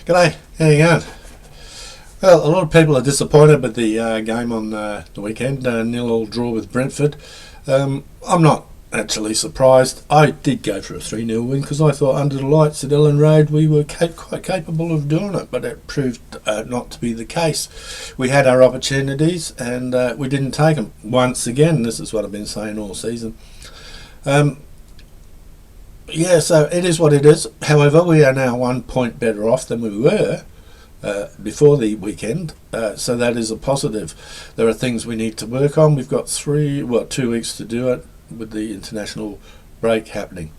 G'day, how you going? Well, a lot of people are disappointed with the game on the weekend, 0-0 draw with Brentford. I'm not actually surprised. I did go for a 3-0 win because I thought under the lights at Ellen Road we were quite capable of doing it, but it proved not to be the case. We had our opportunities and we didn't take them. Once again, this is what I've been saying all season. Yeah, so it is what it is. However, we are now 1 point better off than we were before the weekend, so that is a positive. There are things we need to work on. We've got 2 weeks to do it with the international break happening.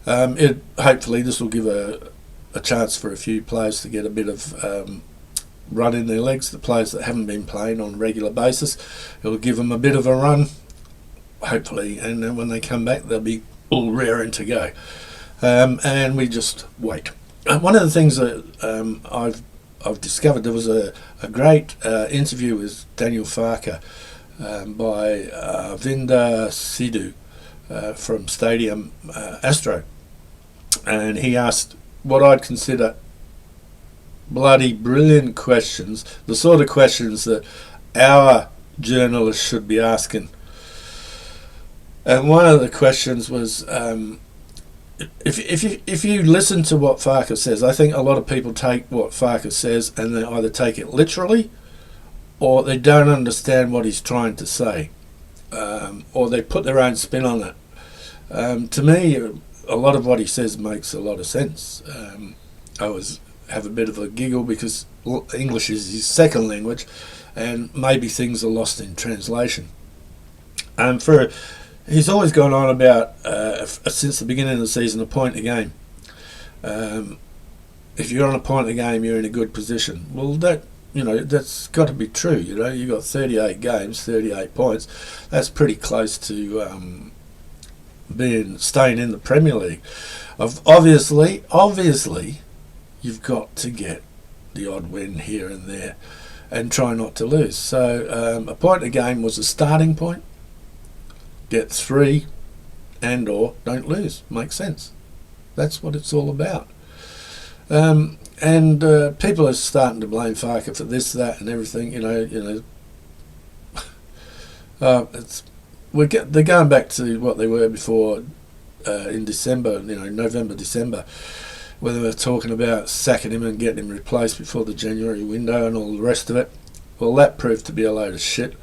Hopefully this will give a chance for a few players to get a bit of run in their legs, the players that haven't been playing on a regular basis. It will give them a bit of a run, hopefully, and then when they come back they'll be all raring to go. And we just wait. One of the things that I've discovered, there was a great interview with Daniel Farker by Vinda Sidhu from Stadium Astro, and he asked what I'd consider bloody brilliant questions, the sort of questions that our journalists should be asking. And one of the questions was, if you listen to what Farker says, I think a lot of people take what Farker says and they either take it literally or they don't understand what he's trying to say, or they put their own spin on it. To me, a lot of what he says makes a lot of sense. I always have a bit of a giggle because English is his second language and maybe things are lost in translation. He's always gone on about, since the beginning of the season, a point a game. If you're on a point a game, you're in a good position. Well, that's got to be true. You've got 38 games, 38 points. That's pretty close to staying in the Premier League. Obviously, you've got to get the odd win here and there and try not to lose. So a point a game was a starting point. Get 3 and or don't lose. Makes sense. That's what it's all about. And people are starting to blame Farker for this, that, and everything. They're going back to what they were before in December. November, December, where they were talking about sacking him and getting him replaced before the January window and all the rest of it. Well, that proved to be a load of shit.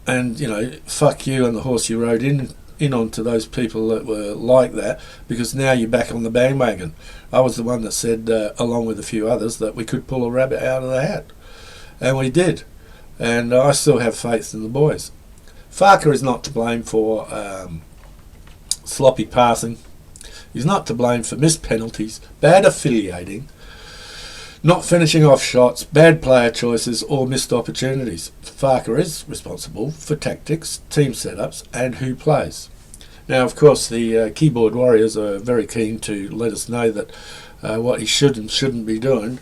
And fuck you and the horse you rode in onto those people that were like that, because now you're back on the bandwagon. I was the one that said, along with a few others, that we could pull a rabbit out of the hat, and we did. And I still have faith in the boys. Farker is not to blame for sloppy passing. He's not to blame for missed penalties, bad affiliating, not finishing off shots, bad player choices or missed opportunities. Farker is responsible for tactics, team setups and who plays. Now, of course, the keyboard warriors are very keen to let us know that what he should and shouldn't be doing.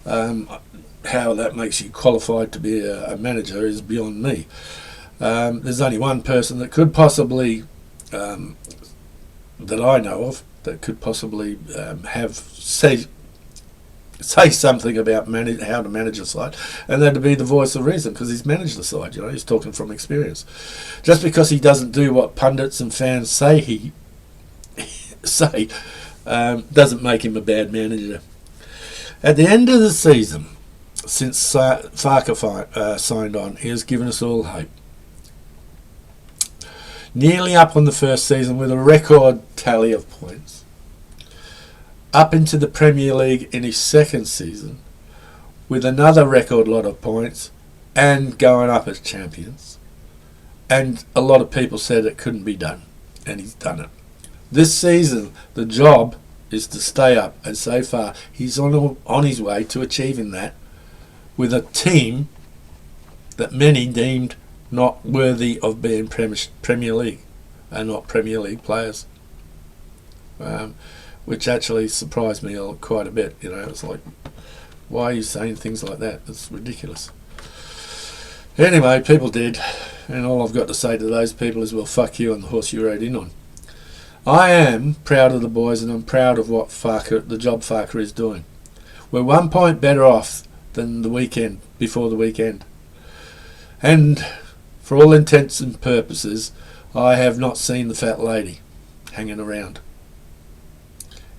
How that makes you qualified to be a manager is beyond me. There's only one person that could possibly, that I know of, that could possibly say something about how to manage a side, and that'd be the voice of reason, because he's managed the side. He's talking from experience. Just because he doesn't do what pundits and fans say doesn't make him a bad manager. At the end of the season, since Farker signed on, he has given us all hope. Nearly up on the first season with a record tally of points. Up into the Premier League in his second season with another record lot of points and going up as champions. And a lot of people said it couldn't be done, and he's done it. This season the job is to stay up, and so far he's on his way to achieving that with a team that many deemed not worthy of being Premier League and not Premier League players. Which actually surprised me quite a bit. It's like, why are you saying things like that? It's ridiculous. Anyway, people did, and all I've got to say to those people is, well, fuck you and the horse you rode in on. I am proud of the boys, and I'm proud of what the job Farker is doing. We're 1 point better off than the weekend, before the weekend. And for all intents and purposes, I have not seen the fat lady hanging around.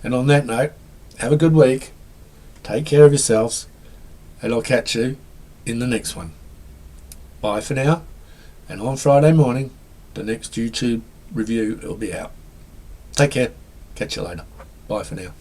And on that note, have a good week, take care of yourselves, and I'll catch you in the next one. Bye for now, and on Friday morning, the next YouTube review will be out. Take care, catch you later. Bye for now.